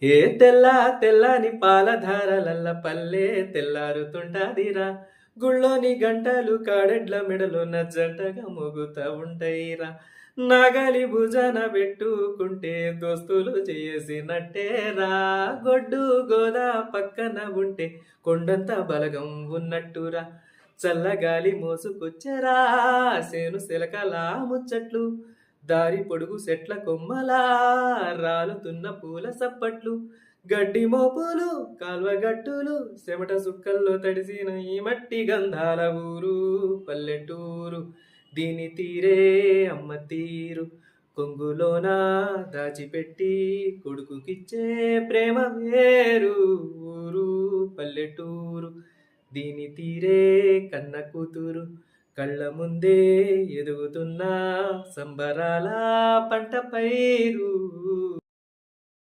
ఏ తెల్లని పాలధారలల్ల పల్లె తెల్లారుతుంటాదిరా. గుళ్ళోని గంటలు కాడెడ్ల మెడలోన జంటగా మోగుతా ఉంటాయిరా. నాగలి భుజాన పెట్టుకుంటే దోస్తులు చేసినట్టేరా. గొడ్డు గోదా పక్కన ఉంటే కొండంత బలగం ఉన్నట్టురా. చల్లగాలి మోసుకొచ్చెరా సేను సిలకలా ముచ్చట్లు. దారి పొడుగు చెట్ల కొమ్మలా రాలుతున్న పూల సప్పట్లు. గడ్డి మోపులు కాల్వగట్టులు చెమట సుక్కల్లో తడిసిన ఈ మట్టి గంధాల ఊరు పల్లెటూరు. దీని తీరే అమ్మ తీరు. కొంగులోన దాచిపెట్టి కొడుకుకిచ్చే ప్రేమ వేరు. ఊరు పల్లెటూరు. దీని తీరే కన్న కూతురు. కళ్ళ ముందే ఎదుగుతున్న సంబరాల పంట పైరు.